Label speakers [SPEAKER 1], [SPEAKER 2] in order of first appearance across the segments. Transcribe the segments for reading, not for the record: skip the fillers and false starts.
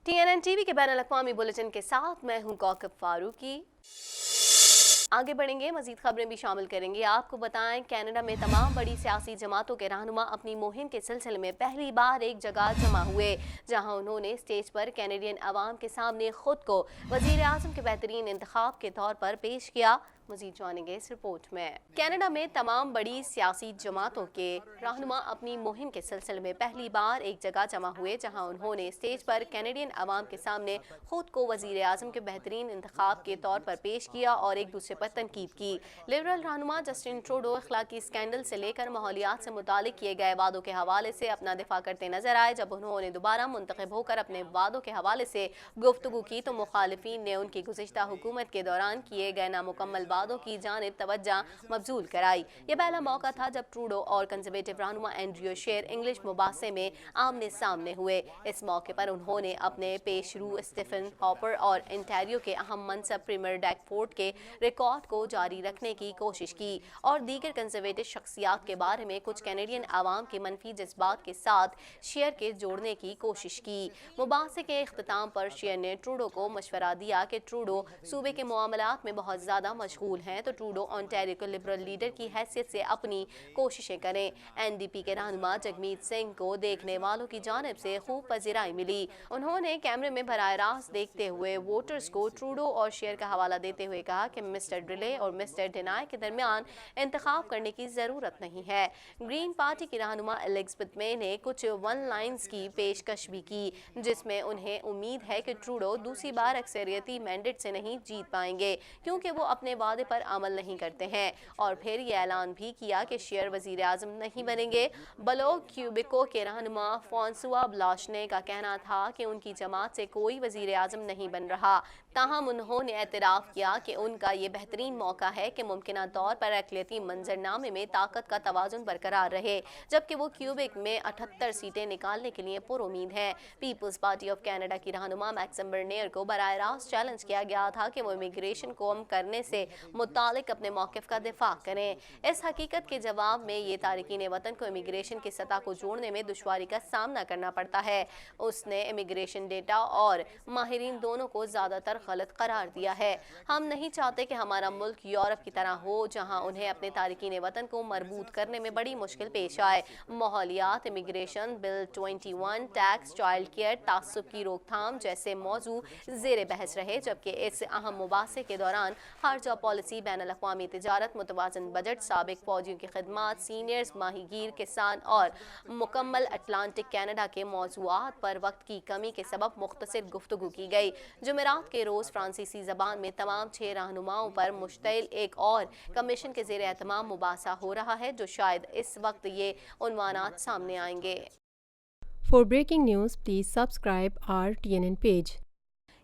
[SPEAKER 1] TNN TV के बैनुल-अक़वामी bulletin के साथ मैं हूं कौकब फारूकी। आगे बढ़ेंगे, मजीद खबरें भी शामिल करेंगे। आपको बताएं, कनाडा में तमाम बड़ी सियासी जमातों के रहनुमा अपनी मुहिम के सिलसिले में पहली बार एक जगह जमा हुए, जहां उन्होंने स्टेज पर कैनेडियन अवाम के सामने खुद को वजीर आज़म के बेहतरीन इंतखाब के तौर पर पेश किया। मजीद जानेंगे इस रिपोर्ट में। कनाडा में तमाम बड़ी सियासी जमातों के रहनुमा अपनी मुहिम के सिलसिले में पहली बार एक जगह जमा हुए, जहां उन्होंने स्टेज पर कैनेडियन अवाम के सामने खुद को वजीर आज़म के बेहतरीन इंतखाब के तौर पर पेश किया और एक दूसरे पर तनकीद की। लिबरल रहनुमा जस्टिन ट्रूडो अखलाकी स्कैंडल से लेकर माहौलियात से मुतालिक किए गए वादों के हवाले से अपना दिफा करते नजर आए। जब उन्होंने दोबारा मुंतखब होकर अपने वादों के हवाले से गुफ्तगू की तो मुखालिफिन ने उनकी गुज़िश्ता हुकूमत के दौरान किए गए नामुकम्मल वादों की जानिब तवज्जो मबजूल कराई। यह पहला मौका था जब ट्रूडो और कंजर्वेटिव रहनुमा एंड्रयू शेर इंग्लिश मुबासे में आमने सामने हुए। इस मौके पर उन्होंने अपने पेशरू स्टीफन हॉपर और इंटेरियो के अहम मनसब प्रीमियर डैगफोर्ड के रिकॉर्ड को जारी रखने की कोशिश की और दीगर कंजर्वेटिव शख्सियात के बारे में कुछ कैनेडियन आवाम के मनफी जज्बात के साथ शेयर के जोड़ने की कोशिश की। मुबासे के इख्तिताम पर शेयर ने ट्रूडो को मशवरा दिया कि ट्रूडो सूबे के मामलात में बहुत ज़्यादा मशगूल हैं, तो ट्रूडो ओंटारियो को लिबरल लीडर की हैसियत से अपनी कोशिशें करें। NDP के रहनुमा जगमीत सिंह को देखने वालों की जानिब से खूब पजीराई मिली। उन्होंने कैमरे में बराह रास्त देखते हुए वोटर्स को ट्रूडो और शेयर का हवाला देते हुए कहा कि मिस्टर ड्रिले और मिस्टर डिनाय के दरमियान इंतखाब करने की ज़रूरत नहीं है। ग्रीन पार्टी की रहनुमा एलिज़ाबेथ मे ने कुछ वन लाइन्स की पेशकश भी की, जिसमें उन्हें उम्मीद है कि ट्रूडो दूसरी बार अक्सरियती मैंडेट से नहीं जीत पाएंगे, क्योंकि वो अपने वादे पर अमल नहीं करते हैं। और फिर ये ऐलान भी किया कि शेयर वजीर आज़म नहीं बनेंगे। ब्लॉक क्यूबिको के रहनुमा फ्रांसुआ ब्लाशने का कहना था कि उनकी जमात से कोई वजीर आज़म नहीं बन रहा। ताहम उन्होंने एतराफ़ किया कि उनका ये बेहतरीन मौका है कि मुमकिना तौर पर अक़लियती मंजरनामे में ताकत का तवाज़ुन बरकरार रहे, जबकि वो क्यूबिक में 78 सीटें निकालने के लिए पुरुमीद है। पीपल्स पार्टी ऑफ कैनेडा की रहनुमा मैक्सिम बर्नियर को बराह रास्त चैलेंज किया गया था कि वो इमिग्रेशन को कम करने से मुतालिक अपने मौक़िफ़ का दिफा करें। इस हकीकत के जवाब में ये तारिकीन वतन को इमिग्रेशन की सतह को जोड़ने में दुश्वारी का सामना करना पड़ता है। उसने इमिग्रेशन डेटा और माहिरीन दोनों को ज़्यादातर गलत करार दिया है। हम नहीं चाहते कि हमारा मुल्क यूरोप की तरह हो, जहां उन्हें अपने तारिकीन वतन को मरबूत करने में बड़ी मुश्किल पेश आए। माहौलियात, immigration, bill 21, tax, child care, तासुब की रोकथाम जैसे मौजू ज़ेर बहस रहे, जबकि इस अहम मुबासे के दौरान खारजा पॉलिसी, बैनुल-अक़वामी तिजारत, मुतवाज़न बजट, साबिक फौजियों की खिदमात, सीनियर्स, माहीगीर, किसान और मुकम्मल अटलांटिक कनाडा के मौज़ूआत पर वक्त की कमी के सबब मुख्तसर गुफ्तगू की गई। जुमेरात के रोज़ फ्रांसीसी ज़बान में तमाम 6 रहनुमाओं पर मुश्तमिल एक और कमीशन के ज़ेर एहतमाम मुबासा हो रहा है, जो शायद इस वक्त ये उन्वानात सामने आएंगे।
[SPEAKER 2] For breaking news, please subscribe our TNN page.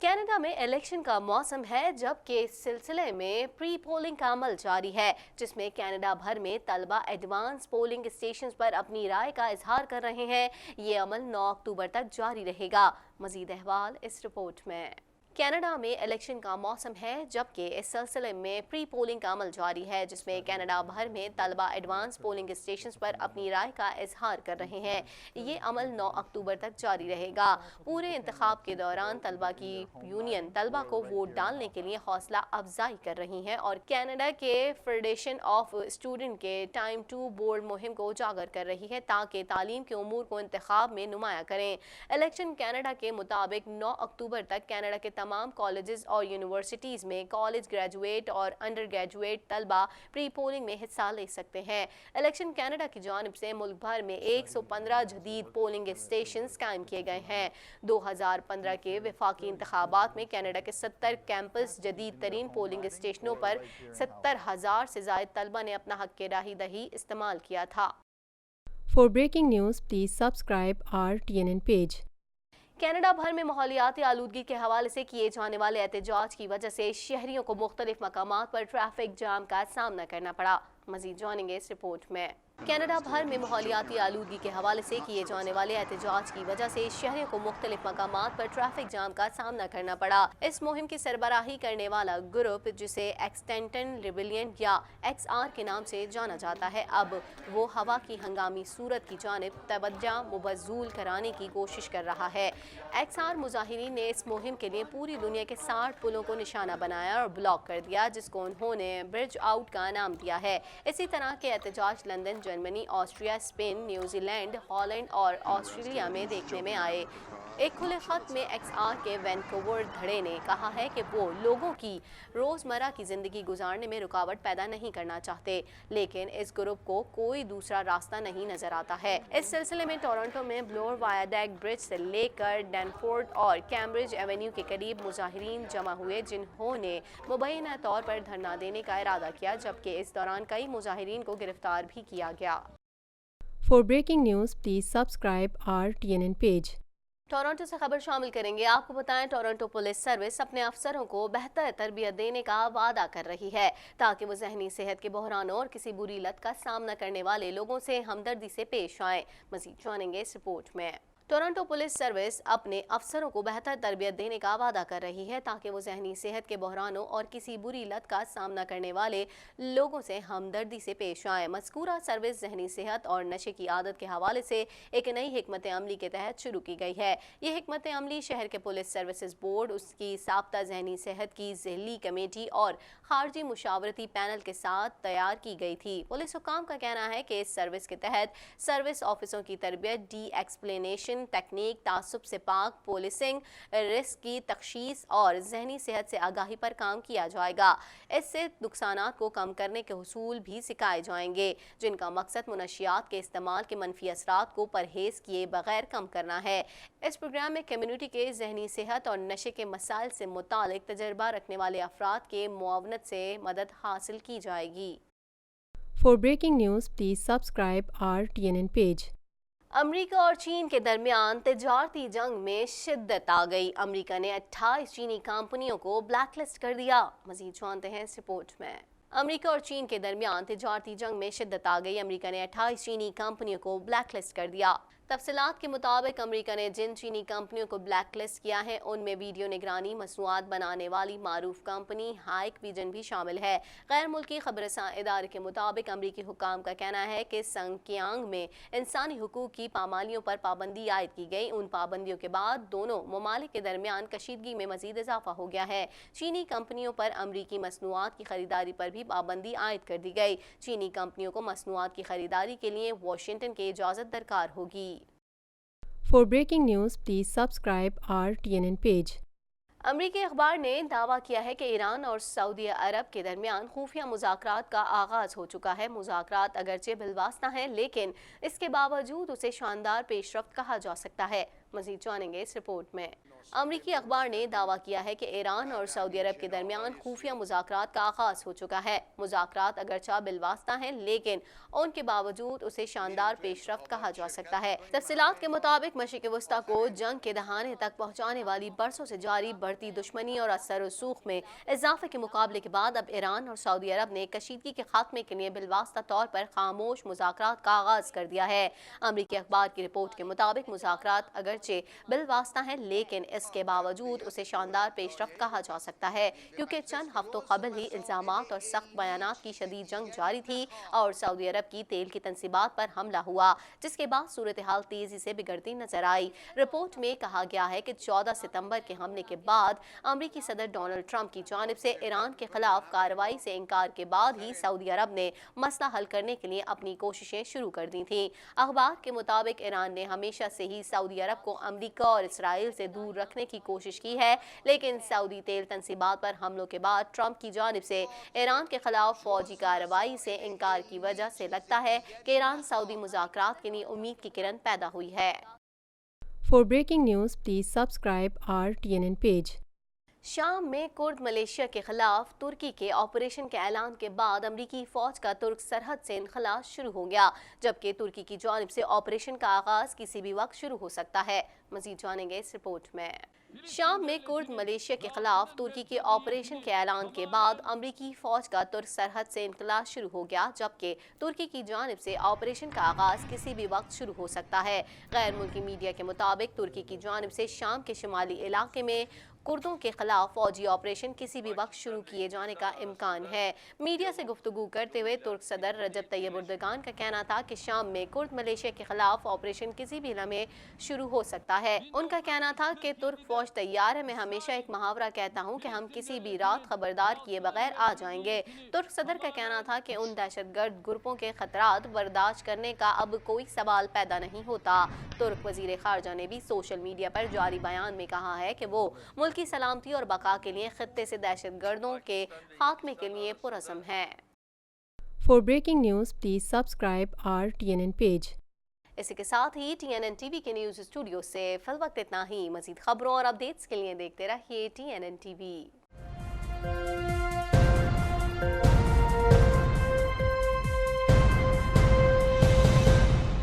[SPEAKER 1] Canada में इलेक्शन का मौसम है, जबकि इस सिलसिले में प्री पोलिंग का अमल जारी है, जिसमें कनाडा भर में तलबा एडवांस पोलिंग स्टेशन पर अपनी राय का इजहार कर रहे हैं। ये अमल 9 अक्टूबर तक जारी रहेगा। मजीद अहवाल इस रिपोर्ट में। कनाडा में इलेक्शन का मौसम है, जबकि इस सिलसिले में प्री पोलिंग का अमल जारी है, जिसमें कनाडा भर में तलबा एडवांस पोलिंग स्टेशन पर अपनी राय का इजहार कर रहे हैं। ये अमल 9 अक्टूबर तक जारी रहेगा। पूरे इंतखाब के दौरान तलबा की यूनियन तलबा को वोट डालने के लिए हौसला अफजाई कर रही हैं और कनाडा के फेडरेशन ऑफ स्टूडेंट के टाइम टू बोर्ड मुहिम को उजागर कर रही है, ताकि तालीम के उमूर को इंतखाब में नुमाया करें। इलेक्शन कनाडा के मुताबिक 9 अक्टूबर तक कनाडा के तमाम कॉलेजेस और यूनिवर्सिटीज़ में कॉलेज ग्रेजुएट और अंडर ग्रेजुएट तलबा प्री पोलिंग में हिस्सा ले सकते हैं। इलेक्शन कनाडा की जानिब से मुल्क भर में 115 जदीद पोलिंग स्टेशन कायम किए गए हैं। 2015 के वफाकी इंतखाबात में कनाडा के 70 कैंपस जदीद तरीन पोलिंग स्टेशनों पर 70,000 से ज़ायद तलबा ने अपना हक राही दही इस्तेमाल किया था।
[SPEAKER 2] For breaking news, please subscribe our TNN page.
[SPEAKER 1] Canada भर में माहौलियाती आलूदगी के हवाले से किए जाने वाले एहतजाज की वजह से शहरियों को मुख्तलिफ मकामात पर ट्रैफिक जाम का सामना करना पड़ा। मजीद जानेंगे इस रिपोर्ट में। کینیڈا بھر میں ماحولیاتی آلودگی کے حوالے سے کیے جانے والے احتجاج کی وجہ سے شہریوں کو مختلف مقامات پر ٹریفک جام کا سامنا کرنا پڑا۔ اس مہم کی سربراہی کرنے والا گروپ، جسے ایکسٹینشن ریبیلین یا XR کے نام سے جانا جاتا ہے، اب وہ ہوا کی ہنگامی صورت کی جانب توجہ مبذول کرانے کی کوشش کر رہا ہے۔ XR مظاہرین نے اس مہم کے لیے پوری دنیا کے 60 پلوں کو نشانہ بنایا اور بلاک کر دیا، جس کو انہوں نے برج آؤٹ کا نام دیا ہے۔ اسی طرح کے احتجاج London, Germany, Austria, Spain, New Zealand, Holland اور آسٹریلیا میں دیکھنے میں آئے۔ ایک کھلے خط میں XR کے وینکوور دھڑے نے کہا ہے کہ وہ لوگوں کی روزمرہ کی زندگی گزارنے میں رکاوٹ پیدا نہیں کرنا چاہتے، لیکن اس گروپ کو کوئی دوسرا راستہ نہیں نظر آتا ہے۔ اس سلسلے میں ٹورنٹو میں بلور وایاڈیک برج سے لے کر ڈینفورڈ اور کیمبرج ایونیو کے قریب مظاہرین جمع ہوئے، جنہوں نے مبینہ طور پر دھرنا دینے کا ارادہ کیا، جبکہ اس دوران کئی مظاہرین کو گرفتار بھی کیا گیا۔
[SPEAKER 2] For breaking news, please subscribe our TNN page.
[SPEAKER 1] Toronto سے خبر شامل کریں گے۔ آپ کو بتائیں، ٹورنٹو پولیس سروس اپنے افسروں کو بہتر تربیت دینے کا وعدہ کر رہی ہے تاکہ وہ ذہنی صحت کے بحرانوں اور کسی بری لت کا سامنا کرنے والے لوگوں سے ہمدردی سے پیش آئیں۔ مزید جانیں گے اس رپورٹ میں۔ ٹورنٹو پولیس سروس اپنے افسروں کو بہتر تربیت دینے کا وعدہ کر رہی ہے تاکہ وہ ذہنی صحت کے بحرانوں اور کسی بری لت کا سامنا کرنے والے لوگوں سے ہمدردی سے پیش آئے۔ مذکورہ سروس ذہنی صحت اور نشے کی عادت کے حوالے سے ایک نئی حکمت عملی کے تحت شروع کی گئی ہے۔ یہ حکمت عملی شہر کے پولیس سروسز بورڈ، اس کی ضابطہ ذہنی صحت کی ذیلی کمیٹی اور خارجی مشاورتی پینل کے ساتھ تیار کی گئی تھی۔ پولیس حکام کا کہنا ہے کہ اس سروس کے تحت سروس آفیسروں کی تربیت، ڈی ایکسپلینیشن تکنیک، تعصب سے پاک پولیسنگ، رسک کی تشخیص اور ذہنی صحت سے آگاہی پر کام کیا جائے گا۔ اس سے نقصانات کو کم کرنے کے حصول بھی سکھائے جائیں گے، جن کا مقصد منشیات کے استعمال کے منفی اثرات کو پرہیز کیے بغیر کم کرنا ہے۔ اس پروگرام میں کمیونٹی کے ذہنی صحت اور نشے کے مسائل سے متعلق تجربہ رکھنے والے افراد کے معاونت سے مدد حاصل کی جائے گی۔
[SPEAKER 2] For breaking news, please subscribe our TNN page.
[SPEAKER 1] امریکہ اور چین کے درمیان تجارتی جنگ میں شدت آ گئی۔ امریکہ نے 28 چینی کمپنیوں کو بلیک لسٹ کر دیا۔ مزید جانتے ہیں اس رپورٹ میں۔ امریکہ اور چین کے درمیان تجارتی جنگ میں شدت آ گئی۔ امریکہ نے 28 چینی کمپنیوں کو بلیک لسٹ کر دیا۔ تفصیلات کے مطابق امریکہ نے جن چینی کمپنیوں کو بلیک لسٹ کیا ہے، ان میں ویڈیو نگرانی مصنوعات بنانے والی معروف کمپنی ہائیک ویژن بھی شامل ہے۔ غیر ملکی خبررساں ادارے کے مطابق امریکی حکام کا کہنا ہے کہ سنکیانگ میں انسانی حقوق کی پامالیوں پر پابندی عائد کی گئی۔ ان پابندیوں کے بعد دونوں ممالک کے درمیان کشیدگی میں مزید اضافہ ہو گیا ہے۔ چینی کمپنیوں پر امریکی مصنوعات کی خریداری پر بھی پابندی عائد کر دی گئی۔ چینی کمپنیوں کو مصنوعات کی خریداری کے لیے واشنگٹن کی اجازت درکار ہوگی۔
[SPEAKER 2] For breaking news, please subscribe our TNN page.
[SPEAKER 1] امریکی اخبار نے دعویٰ کیا ہے کہ ایران اور سعودی عرب کے درمیان خفیہ مذاکرات کا آغاز ہو چکا ہے۔ مذاکرات اگرچہ بالواسطہ ہیں، لیکن اس کے باوجود اسے شاندار پیش رفت کہا جا سکتا ہے۔ مزید جانیں گے اس رپورٹ میں۔ امریکی اخبار نے دعویٰ کیا ہے کہ ایران اور سعودی عرب کے درمیان خفیہ مذاکرات کا آغاز ہو چکا ہے۔ مذاکرات اگرچہ بالواسطہ ہیں، لیکن ان کے باوجود اسے شاندار پیش رفت کہا جا سکتا ہے۔ تفصیلات کے مطابق مشرق وسطیٰ کو جنگ کے دہانے تک پہنچانے والی برسوں سے جاری بڑھتی دشمنی اور اثر و رسوخ میں اضافے کے مقابلے کے بعد اب ایران اور سعودی عرب نے کشیدگی کے خاتمے کے لیے بالواسطہ طور پر خاموش مذاکرات کا آغاز کر دیا ہے۔ امریکی اخبار کی رپورٹ کے مطابق مذاکرات اگرچہ بالواسطہ ہیں، لیکن اس کے باوجود اسے شاندار پیش رفت کہا جا سکتا ہے، کیونکہ چند ہفتوں قبل ہی الزامات اور سخت بیانات کی شدید جنگ جاری تھی اور سعودی عرب کی تیل کی تنصیبات پر حملہ ہوا، جس کے بعد صورتحال تیزی سے بگڑتی نظر آئی۔ رپورٹ میں کہا گیا ہے کہ 14 ستمبر کے حملے کے بعد امریکی صدر ڈونلڈ ٹرمپ کی جانب سے ایران کے خلاف کارروائی سے انکار کے بعد ہی سعودی عرب نے مسئلہ حل کرنے کے لیے اپنی کوششیں شروع کر دی تھیں۔ اخبار کے مطابق ایران نے ہمیشہ سے ہی سعودی عرب کو امریکہ اور اسرائیل سے دور رکھنے کی کوشش کی ہے، لیکن سعودی تیل تنصیبات پر حملوں کے بعد ٹرمپ کی جانب سے ایران کے خلاف فوجی کارروائی سے انکار کی وجہ سے لگتا ہے کہ ایران سعودی مذاکرات کے لیے امید کی کرن پیدا ہوئی ہے۔
[SPEAKER 2] For breaking news, please subscribe our TNN page.
[SPEAKER 1] शाम में कुर्द मलेशिया के खिलाफ तुर्की के ऑपरेशन के ऐलान के बाद अमरीकी फौज का तुर्क सरहद से इनखला शुरू हो गया, जबकि तुर्की की जानिब से ऑपरेशन का आगाज किसी भी वक्त शुरू हो सकता है। मजीद जानेंगे इस रिपोर्ट में। शाम में कुर्द मलेशिया के खिलाफ तुर्की के ऑपरेशन के ऐलान के बाद अमरीकी फौज का तुर्क सरहद से इनखला शुरू हो गया, जबकि तुर्की की जानिब से ऑपरेशन का आगाज किसी भी वक्त शुरू हो सकता है। गैर मुल्की मीडिया के मुताबिक तुर्की की जानिब से शाम के शुमाली इलाके में कुर्दों के खिलाफ फौजी ऑपरेशन किसी भी वक्त शुरू किए जाने का इम्कान है। मीडिया से गुफ्तगू करते हुए तुर्क सदर रजब तैयब एर्दोगान का कहना था कि शाम में कुर्द मलेशिया के खिलाफ ऑपरेशन किसी भी लम्हे शुरू हो सकता है। उनका कहना था कि तुर्क फौज तैयार है। मैं हमेशा एक मुहावरा कहता हूँ कि हम किसी भी रात खबरदार किए बगैर आ जाएंगे। तुर्क सदर का कहना था कि उन दहशतगर्द ग्रुपों के खतरात बर्दाश्त करने का अब कोई सवाल पैदा नहीं होता। तुर्क वजीर खारजा ने भी सोशल मीडिया पर जारी बयान में कहा है कि वो मुल्क की सलामती और बका के लिए खित्ते से दहशतगर्दों के खात्मे के लिए पुरअज़्म है।
[SPEAKER 2] For breaking news, please subscribe our TNN page.
[SPEAKER 1] इसी के साथ ही TNN TV के न्यूज़ स्टूडियो से फिल वक्त इतना ही। मज़ीद खबरों और अपडेट्स के लिए देखते रहिए TNN TV।